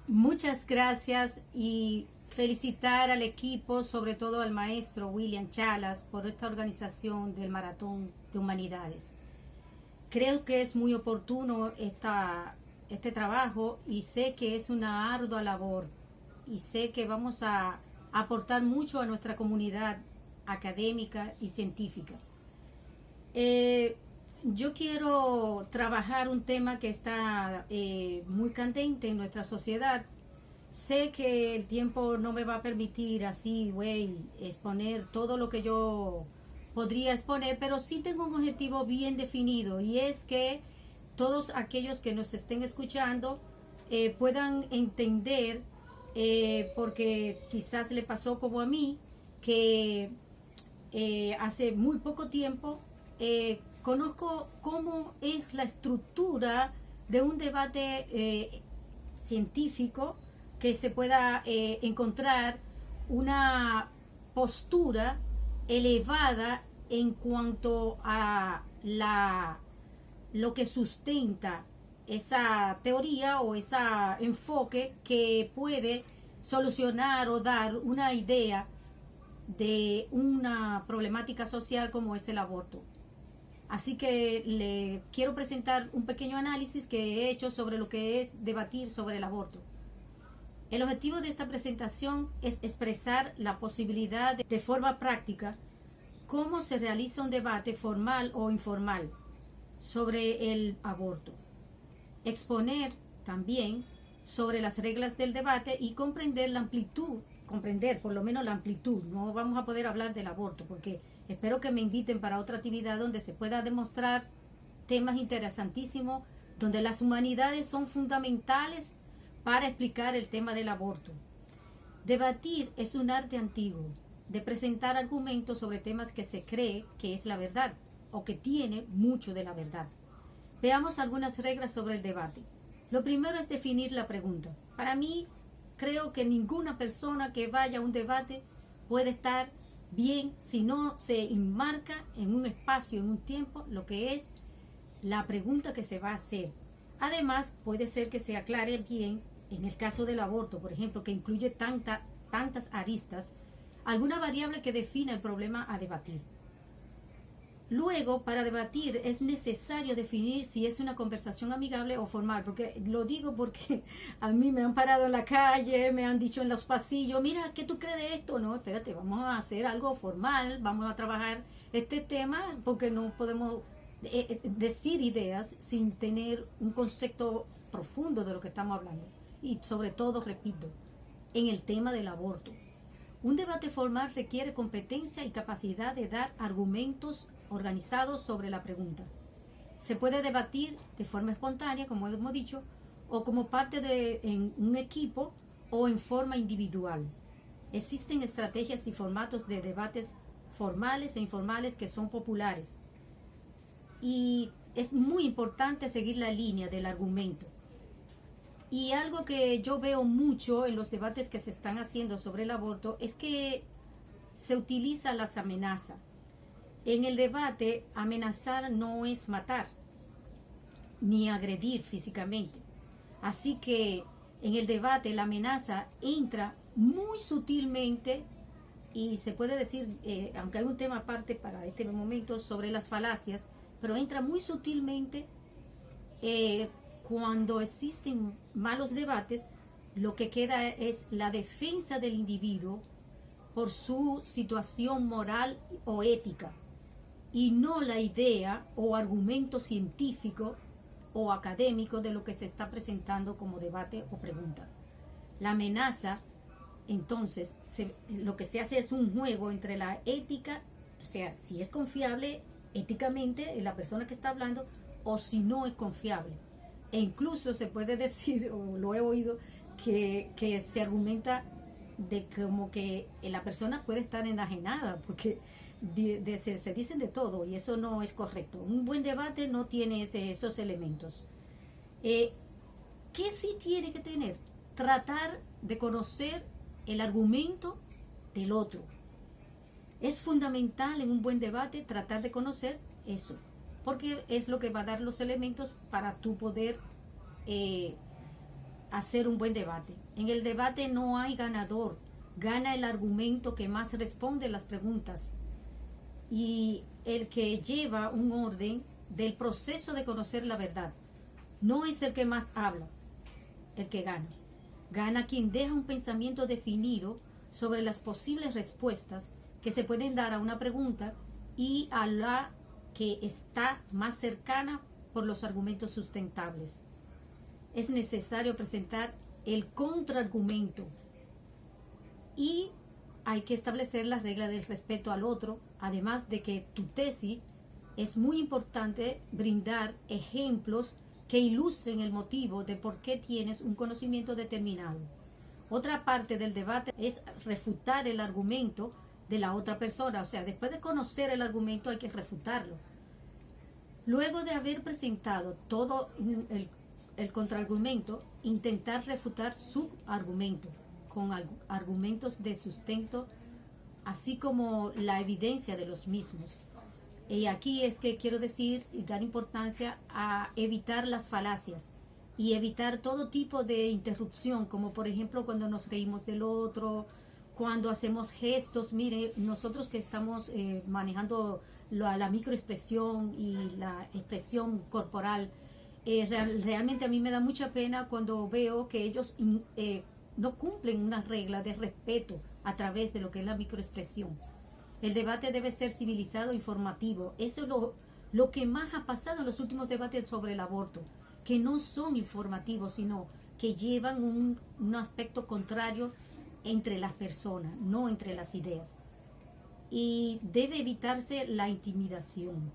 Muchas gracias y felicitar al equipo, sobre todo al maestro William Chalas, por esta organización del Maratón de Humanidades. Creo que es muy oportuno este trabajo y sé que es una ardua labor y sé que vamos a aportar mucho a nuestra comunidad académica y científica. Yo quiero trabajar un tema que está muy candente en nuestra sociedad. Sé que el tiempo no me va a permitir así, exponer todo lo que yo podría exponer, pero sí tengo un objetivo bien definido y es que todos aquellos que nos estén escuchando puedan entender, porque quizás le pasó como a mí, que hace muy poco tiempo conozco cómo es la estructura de un debate científico, que se pueda encontrar una postura elevada en cuanto a lo que sustenta esa teoría o ese enfoque que puede solucionar o dar una idea de una problemática social como es el aborto. Así que le quiero presentar un pequeño análisis que he hecho sobre lo que es debatir sobre el aborto. El objetivo de esta presentación es expresar la posibilidad de forma práctica cómo se realiza un debate formal o informal sobre el aborto. Exponer también sobre las reglas del debate y comprender la amplitud, por lo menos la amplitud. No vamos a poder hablar del aborto porque espero que me inviten para otra actividad donde se pueda demostrar temas interesantísimos, donde las humanidades son fundamentales para explicar el tema del aborto. Debatir es un arte antiguo de presentar argumentos sobre temas que se cree que es la verdad o que tiene mucho de la verdad. Veamos algunas reglas sobre el debate. Lo primero es definir la pregunta. Para mí, creo que ninguna persona que vaya a un debate puede estar bien si no se enmarca en un espacio, en un tiempo, lo que es la pregunta que se va a hacer. Además, puede ser que se aclare bien, en el caso del aborto, por ejemplo, que incluye tantas aristas, alguna variable que defina el problema a debatir. Luego, para debatir es necesario definir si es una conversación amigable o formal, porque lo digo porque a mí me han parado en la calle, me han dicho en los pasillos, mira, ¿qué tú crees de esto? No, espérate, vamos a hacer algo formal, vamos a trabajar este tema, porque no podemos decir ideas sin tener un concepto profundo de lo que estamos hablando. Y sobre todo, repito, en el tema del aborto. Un debate formal requiere competencia y capacidad de dar argumentos organizados sobre la pregunta. Se puede debatir de forma espontánea, como hemos dicho, o como parte de un equipo o en forma individual. Existen estrategias y formatos de debates formales e informales que son populares. Y es muy importante seguir la línea del argumento. Y algo que yo veo mucho en los debates que se están haciendo sobre el aborto es que se utiliza las amenazas. En el debate, amenazar no es matar, ni agredir físicamente. Así que en el debate la amenaza entra muy sutilmente y se puede decir, aunque hay un tema aparte para este momento sobre las falacias, pero entra muy sutilmente. Cuando existen malos debates, lo que queda es la defensa del individuo por su situación moral o ética, y no la idea o argumento científico o académico de lo que se está presentando como debate o pregunta. La amenaza, entonces, lo que se hace es un juego entre la ética, o sea, si es confiable éticamente la persona que está hablando o si no es confiable. E incluso se puede decir, o lo he oído, que se argumenta de como que la persona puede estar enajenada, porque se dicen de todo y eso no es correcto. Un buen debate no tiene esos elementos. ¿Qué sí tiene que tener? Tratar de conocer el argumento del otro. Es fundamental en un buen debate tratar de conocer eso, porque es lo que va a dar los elementos para tú poder hacer un buen debate. En el debate no hay ganador, gana el argumento que más responde las preguntas y el que lleva un orden del proceso de conocer la verdad. No es el que más habla el que gana. Gana quien deja un pensamiento definido sobre las posibles respuestas que se pueden dar a una pregunta y a la que está más cercana por los argumentos sustentables. Es necesario presentar el contraargumento y hay que establecer la regla del respeto al otro, además de que tu tesis es muy importante brindar ejemplos que ilustren el motivo de por qué tienes un conocimiento determinado. Otra parte del debate es refutar el argumento de la otra persona, o sea, después de conocer el argumento hay que refutarlo. Luego de haber presentado todo el contraargumento, intentar refutar su argumento con argumentos de sustento, así como la evidencia de los mismos. Y aquí es que quiero decir y dar importancia a evitar las falacias y evitar todo tipo de interrupción, como por ejemplo cuando nos reímos del otro, cuando hacemos gestos. Mire, nosotros que estamos manejando la microexpresión y la expresión corporal, realmente a mí me da mucha pena cuando veo que ellos no cumplen una regla de respeto a través de lo que es la microexpresión. El debate debe ser civilizado e informativo. Eso es lo que más ha pasado en los últimos debates sobre el aborto, que no son informativos, sino que llevan un aspecto contrario entre las personas, no entre las ideas. Y debe evitarse la intimidación.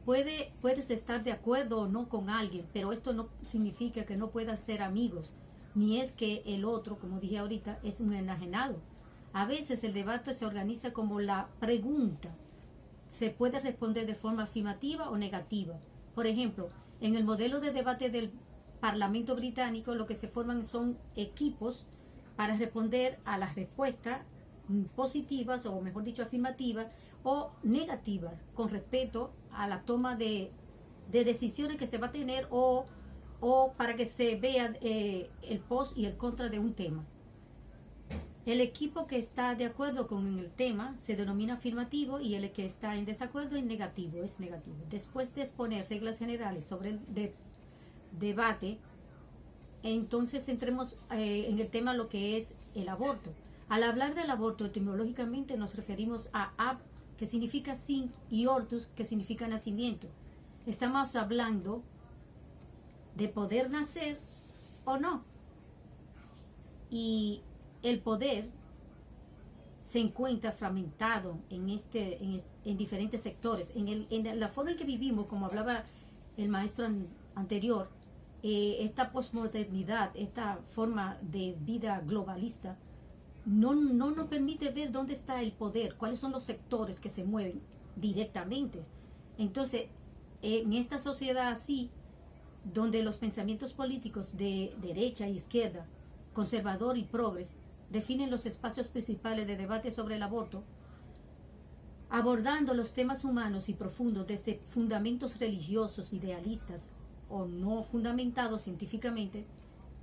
Puedes estar de acuerdo o no con alguien, pero esto no significa que no puedas ser amigos, ni es que el otro, como dije ahorita, es un enajenado. A veces el debate se organiza como la pregunta. Se puede responder de forma afirmativa o negativa. Por ejemplo, en el modelo de debate del Parlamento británico, lo que se forman son equipos para responder a las respuestas positivas, o mejor dicho, afirmativas o negativas, con respecto a la toma de decisiones que se va a tener o para que se vea el pos y el contra de un tema. El equipo que está de acuerdo con el tema se denomina afirmativo y el que está en desacuerdo es negativo. Después de exponer reglas generales sobre el debate, entonces entremos en el tema lo que es el aborto. Al hablar del aborto, etimológicamente nos referimos a ab, que significa sin, y ortus, que significa nacimiento. Estamos hablando de poder nacer o no. Y el poder se encuentra fragmentado en diferentes sectores. En la forma en que vivimos, como hablaba el maestro anterior, esta posmodernidad, esta forma de vida globalista, no nos permite ver dónde está el poder, cuáles son los sectores que se mueven directamente. Entonces, en esta sociedad así, donde los pensamientos políticos de derecha e izquierda, conservador y progres, definen los espacios principales de debate sobre el aborto, abordando los temas humanos y profundos desde fundamentos religiosos, idealistas o no fundamentados científicamente.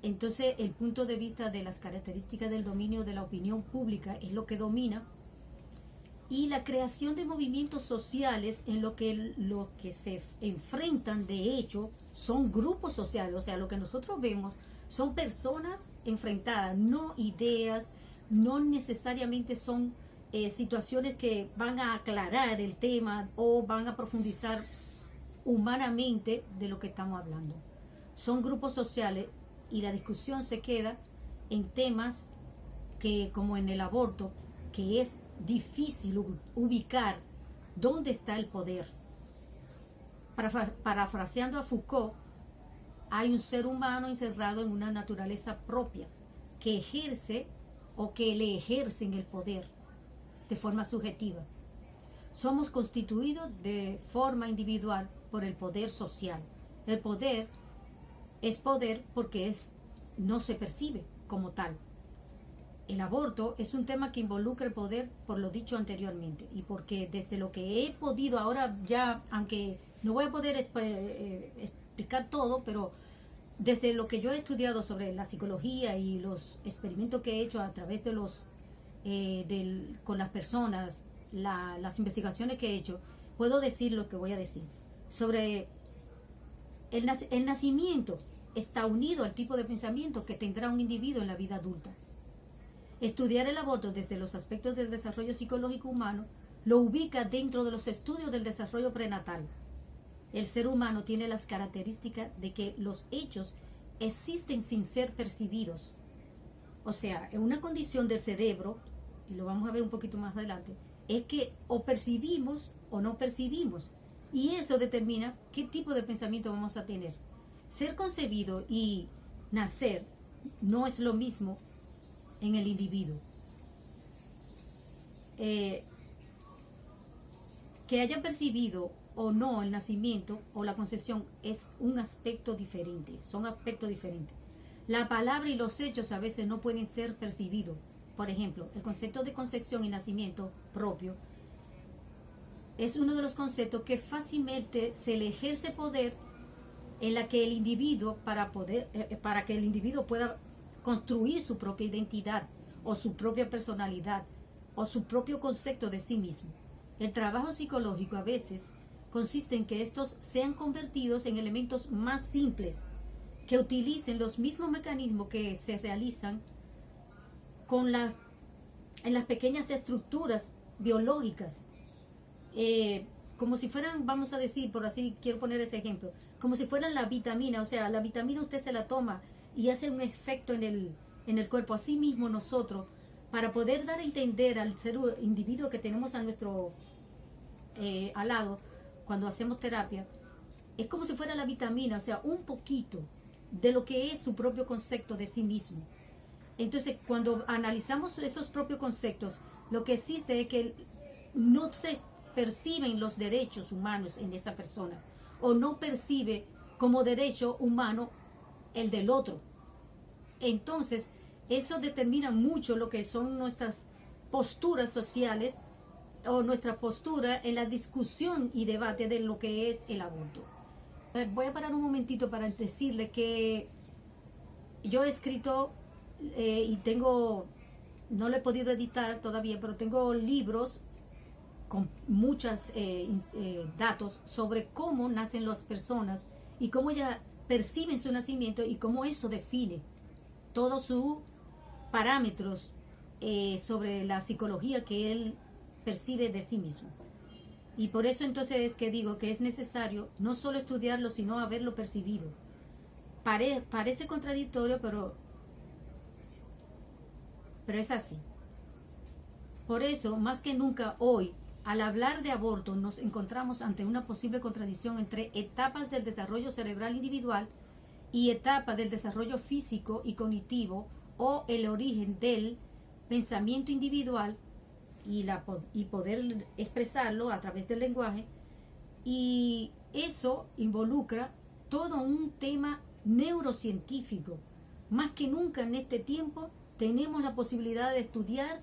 Entonces el punto de vista de las características del dominio de la opinión pública es lo que domina, y la creación de movimientos sociales en lo que se enfrentan de hecho son grupos sociales. O sea, lo que nosotros vemos son personas enfrentadas, no ideas, no necesariamente son situaciones que van a aclarar el tema o van a profundizar humanamente de lo que estamos hablando. Son grupos sociales y la discusión se queda en temas que, como en el aborto, que es difícil ubicar dónde está el poder. Parafraseando a Foucault, hay un ser humano encerrado en una naturaleza propia que ejerce o que le ejercen el poder de forma subjetiva. Somos constituidos de forma individual por el poder social. El poder es poder porque no se percibe como tal. el aborto es un tema que involucra el poder, por lo dicho anteriormente, y porque desde lo que he podido ahora ya, aunque no voy a poder explicar todo, pero desde lo que yo he estudiado sobre la psicología y los experimentos que he hecho a través de con las personas, las investigaciones que he hecho, puedo decir lo que voy a decir sobre el nacimiento. Está unido al tipo de pensamiento que tendrá un individuo en la vida adulta. Estudiar el aborto desde los aspectos del desarrollo psicológico humano lo ubica dentro de los estudios del desarrollo prenatal. El ser humano tiene las características de que los hechos existen sin ser percibidos. O sea, en una condición del cerebro, y lo vamos a ver un poquito más adelante, es que o percibimos o no percibimos. Y eso determina qué tipo de pensamiento vamos a tener. Ser concebido y nacer no es lo mismo en el individuo. Que haya percibido o no el nacimiento o la concepción es un aspecto diferente, son aspectos diferentes. La palabra y los hechos a veces no pueden ser percibidos. Por ejemplo, el concepto de concepción y nacimiento propio es uno de los conceptos que fácilmente se le ejerce poder en la que el individuo, para que el individuo pueda construir su propia identidad o su propia personalidad o su propio concepto de sí mismo. El trabajo psicológico a veces consiste en que estos sean convertidos en elementos más simples, que utilicen los mismos mecanismos que se realizan en las pequeñas estructuras biológicas, como si fueran, vamos a decir, por así quiero poner ese ejemplo, como si fueran la vitamina. O sea, la vitamina usted se la toma y hace un efecto en el cuerpo. Así mismo nosotros, para poder dar a entender al ser individuo que tenemos a nuestro al lado, cuando hacemos terapia, es como si fuera la vitamina, o sea, un poquito de lo que es su propio concepto de sí mismo. Entonces, cuando analizamos esos propios conceptos, lo que existe es que no se perciben los derechos humanos en esa persona, o no percibe como derecho humano el del otro. Entonces, eso determina mucho lo que son nuestras posturas sociales o nuestra postura en la discusión y debate de lo que es el aborto. Voy a parar un momentito para decirle que yo he escrito y no lo he podido editar todavía, pero tengo libros con muchos datos sobre cómo nacen las personas y cómo ellas perciben su nacimiento y cómo eso define todos sus parámetros sobre la psicología que él percibe de sí mismo. Y por eso entonces es que digo que es necesario no solo estudiarlo, sino haberlo percibido. Parece contradictorio, pero es así. Por eso, más que nunca hoy, al hablar de aborto, nos encontramos ante una posible contradicción entre etapas del desarrollo cerebral individual y etapas del desarrollo físico y cognitivo, o el origen del pensamiento individual y poder expresarlo a través del lenguaje. Y eso involucra todo un tema neurocientífico. Más que nunca en este tiempo tenemos la posibilidad de estudiar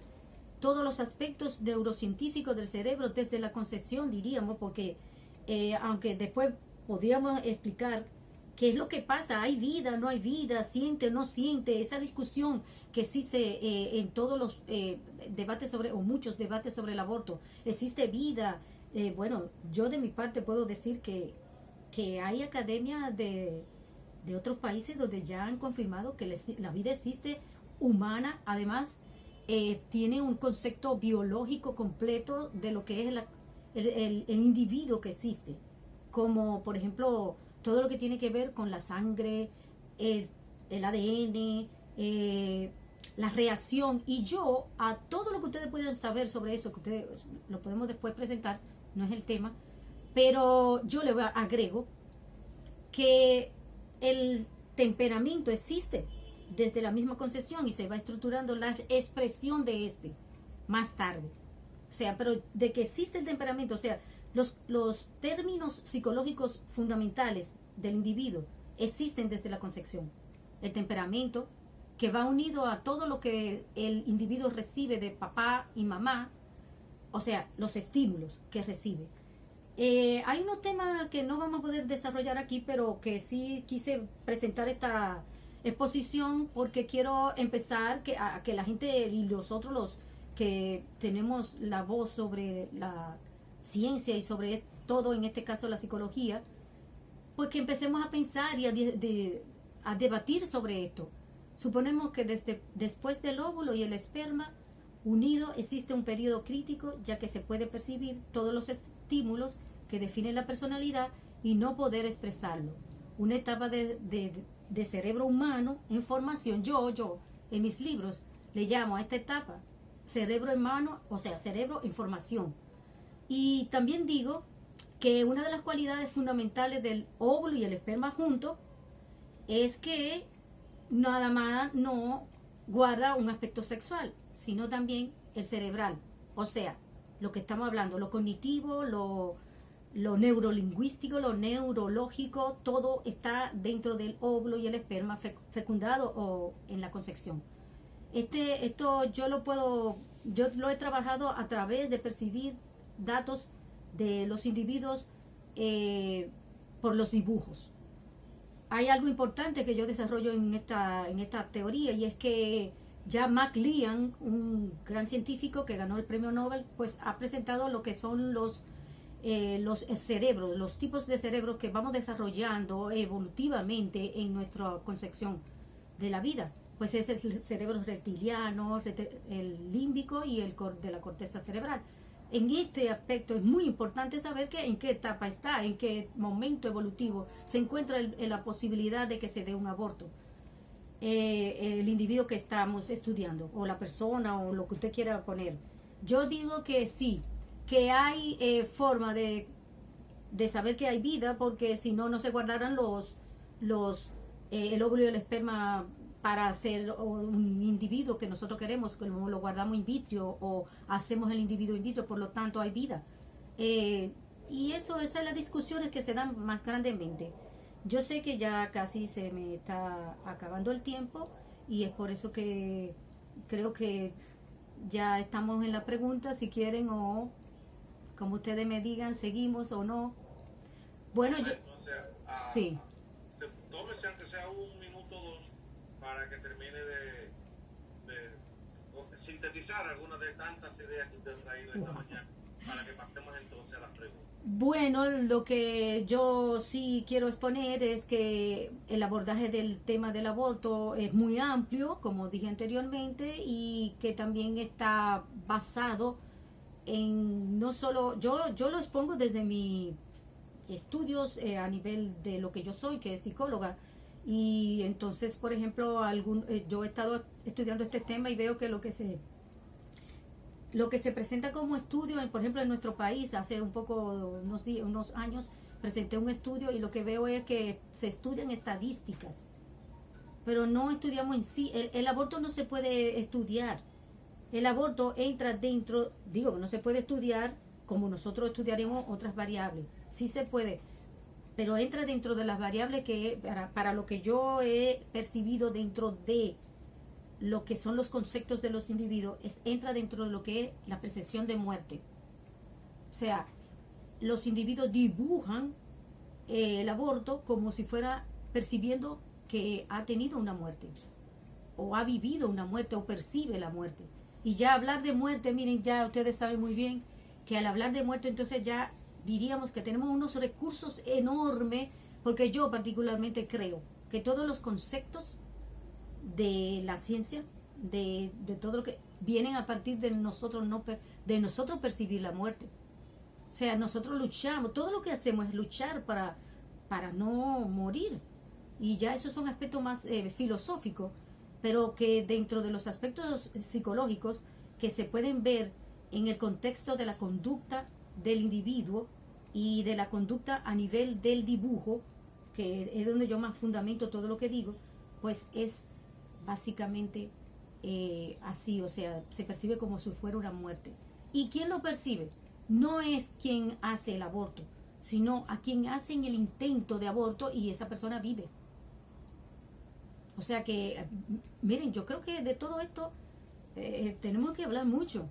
todos los aspectos neurocientíficos del cerebro desde la concepción, diríamos, porque aunque después podríamos explicar qué es lo que pasa, hay vida, no hay vida, siente o no siente, esa discusión que existe en todos los debates o muchos debates sobre el aborto, existe vida. Bueno, yo de mi parte puedo decir que hay academias de otros países donde ya han confirmado que la vida existe, humana. Además, tiene un concepto biológico completo de lo que es el individuo que existe, como por ejemplo todo lo que tiene que ver con la sangre, el ADN, la reacción. Y yo, a todo lo que ustedes puedan saber sobre eso, que ustedes lo podemos después presentar, no es el tema, pero yo le agrego que el temperamento existe desde la misma concepción y se va estructurando la expresión de este más tarde. O sea, pero de que existe el temperamento, o sea, los términos psicológicos fundamentales del individuo existen desde la concepción. El temperamento, que va unido a todo lo que el individuo recibe de papá y mamá, o sea, los estímulos que recibe. Hay unos temas que no vamos a poder desarrollar aquí, pero que sí quise presentar esta exposición porque quiero empezar a que la gente y nosotros los que tenemos la voz sobre la ciencia y sobre todo, en este caso la psicología, pues que empecemos a pensar y a debatir sobre esto. Suponemos que después del óvulo y el esperma unido existe un periodo crítico, ya que se puede percibir todos los estímulos que definen la personalidad y no poder expresarlo. Una etapa de cerebro humano en formación. Yo, en mis libros, le llamo a esta etapa cerebro humano, o sea, cerebro en formación. Y también digo que una de las cualidades fundamentales del óvulo y el esperma juntos es que nada más no guarda un aspecto sexual, sino también el cerebral. O sea, lo que estamos hablando, lo cognitivo, lo neurolingüístico, lo neurológico, todo está dentro del óvulo y el esperma fecundado o en la concepción. Esto yo lo he trabajado a través de percibir datos de los individuos por los dibujos. Hay algo importante que yo desarrollo en esta teoría, y es que ya McLean, un gran científico que ganó el premio Nobel, pues ha presentado lo que son los cerebros, los tipos de cerebros que vamos desarrollando evolutivamente en nuestra concepción de la vida. Pues es el cerebro reptiliano, el límbico y el de la corteza cerebral. En este aspecto es muy importante saber en qué etapa está, en qué momento evolutivo se encuentra la posibilidad de que se dé un aborto. El individuo que estamos estudiando, o la persona, o lo que usted quiera poner. Yo digo que sí, que hay forma de saber que hay vida, porque si no, no se guardaran el óvulo y el esperma para hacer un individuo que nosotros queremos, que lo guardamos in vitro o hacemos el individuo in vitro, por lo tanto hay vida. Y esas son las discusiones que se dan más grandemente. Yo sé que ya casi se me está acabando el tiempo, y es por eso que creo que ya estamos en la pregunta, si quieren, o como ustedes me digan, seguimos o no. Bueno, yo... Entonces, sí. tómese aunque sea un minuto o dos para que termine de sintetizar algunas de tantas ideas que usted ha traído esta mañana, para que pasemos entonces a las preguntas. Bueno, lo que yo sí quiero exponer es que el abordaje del tema del aborto es muy amplio, como dije anteriormente, y que también está basado en no solo, yo lo expongo desde mis estudios a nivel de lo que yo soy, que es psicóloga. Y entonces, por ejemplo, yo he estado estudiando este tema y veo que lo que se presenta como estudio, por ejemplo, en nuestro país, hace unos años, presenté un estudio, y lo que veo es que se estudian estadísticas, pero no estudiamos en sí. El aborto no se puede estudiar. El aborto entra dentro, no se puede estudiar como nosotros estudiaremos otras variables. Sí se puede, pero entra dentro de las variables que para lo que yo he percibido dentro de lo que son los conceptos de los individuos, entra dentro de lo que es la percepción de muerte. O sea, los individuos dibujan el aborto como si fuera percibiendo que ha tenido una muerte, o ha vivido una muerte, o percibe la muerte. Y ya hablar de muerte, miren, ya ustedes saben muy bien que al hablar de muerte, entonces ya diríamos que tenemos unos recursos enormes, porque yo particularmente creo que todos los conceptos de la ciencia, de todo lo que vienen a partir de nosotros, de nosotros percibir la muerte. O sea, nosotros luchamos, todo lo que hacemos es luchar para no morir. Y ya esos son aspectos más filosóficos, pero que dentro de los aspectos psicológicos que se pueden ver en el contexto de la conducta del individuo y de la conducta a nivel del dibujo, que es donde yo más fundamento todo lo que digo, pues es básicamente así. O sea, se percibe como si fuera una muerte. ¿Y quién lo percibe? No es quien hace el aborto, sino a quien hacen el intento de aborto, y esa persona vive. O sea que, miren, yo creo que de todo esto tenemos que hablar mucho.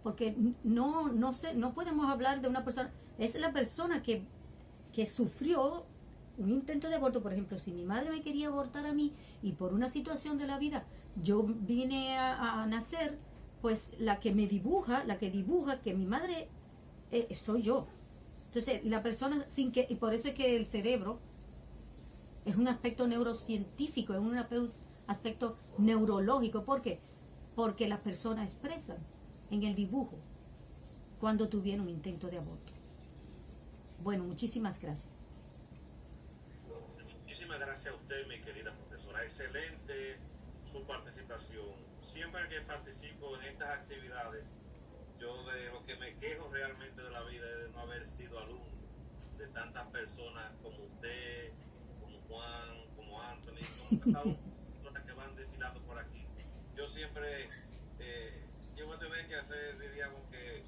Porque no podemos hablar de una persona, es la persona que sufrió un intento de aborto. Por ejemplo, si mi madre me quería abortar a mí y por una situación de la vida yo vine a nacer, pues la que dibuja que mi madre soy yo. Entonces, la persona y por eso es que el cerebro es un aspecto neurocientífico, es un aspecto neurológico. ¿Por qué? Porque las personas expresan en el dibujo cuando tuvieron un intento de aborto. Bueno, muchísimas gracias. Muchísimas gracias a usted, mi querida profesora. Excelente su participación. Siempre que participo en estas actividades, yo de lo que me quejo realmente de la vida es de no haber sido alumno de tantas personas como usted, como Juan, como Anthony, como cada una de las personas que van desfilando por aquí. Yo siempre yo voy a tener que hacer, diríamos que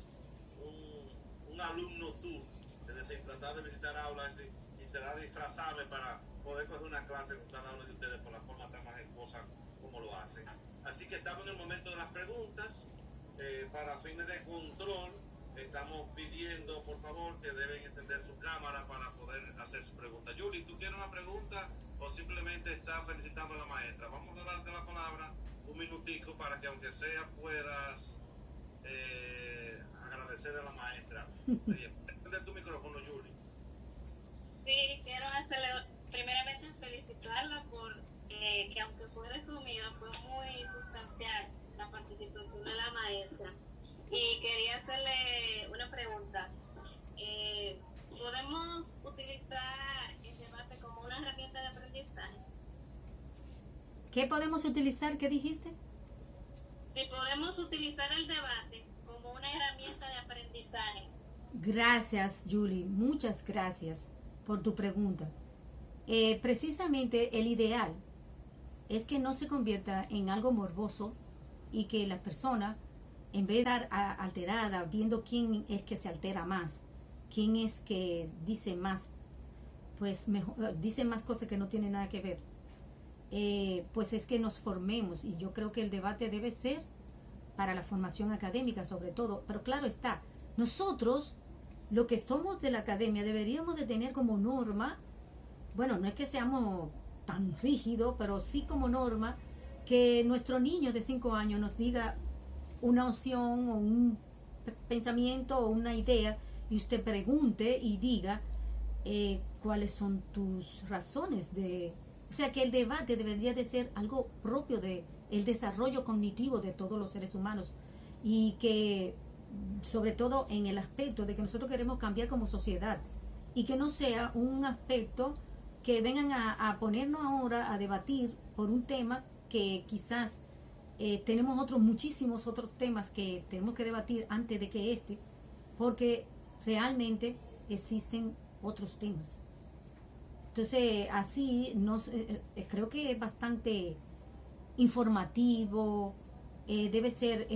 un alumno tour, es decir, tratar de visitar aulas y tratar de disfrazarme para poder coger una clase con cada uno de ustedes por la forma tan majestuosa como lo hacen. Así que estamos en el momento de las preguntas. Para fines de control, estamos pidiendo, por favor, que deben encender su cámara para poder hacer su pregunta. Julie, ¿tú quieres una pregunta o simplemente estás felicitando a la maestra? Vamos a darte la palabra un minutico para que aunque sea puedas agradecer a la maestra. Encender tu micrófono, Julie. Sí, quiero hacerle primeramente felicitarla por que aunque fue resumida, fue muy sustancial la participación de la maestra. Y quería hacerle una pregunta. ¿Podemos utilizar el debate como una herramienta de aprendizaje? ¿Qué podemos utilizar? ¿Qué dijiste? Si podemos utilizar el debate como una herramienta de aprendizaje. Gracias, Julie. Muchas gracias por tu pregunta. Precisamente el ideal es que no se convierta en algo morboso y que la persona, en vez de estar alterada, viendo quién es que se altera más, quién es que dice más, pues mejor, dice más cosas que no tienen nada que ver, pues es que nos formemos. Y yo creo que el debate debe ser para la formación académica sobre todo. Pero claro está, nosotros, lo que somos de la academia, deberíamos de tener como norma, bueno, no es que seamos tan rígidos, pero sí como norma, que nuestro niño de 5 años nos diga una opción o un pensamiento o una idea, y usted pregunte y diga cuáles son tus razones de... O sea que el debate debería de ser algo propio de el desarrollo cognitivo de todos los seres humanos, y que sobre todo en el aspecto de que nosotros queremos cambiar como sociedad, y que no sea un aspecto que vengan a ponernos ahora a debatir por un tema que quizás tenemos muchísimos otros temas que tenemos que debatir antes de que porque realmente existen otros temas. Entonces, así creo que es bastante informativo, debe ser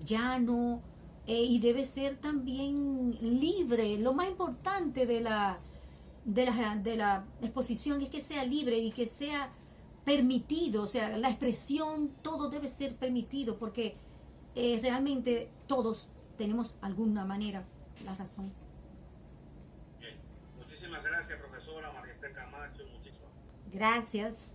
llano, y debe ser también libre. Lo más importante de la exposición es que sea libre y que sea permitido. O sea, la expresión, todo debe ser permitido, porque realmente todos tenemos alguna manera la razón. Bien. Muchísimas gracias, profesora María Esther Camacho. Muchísimas Gracias.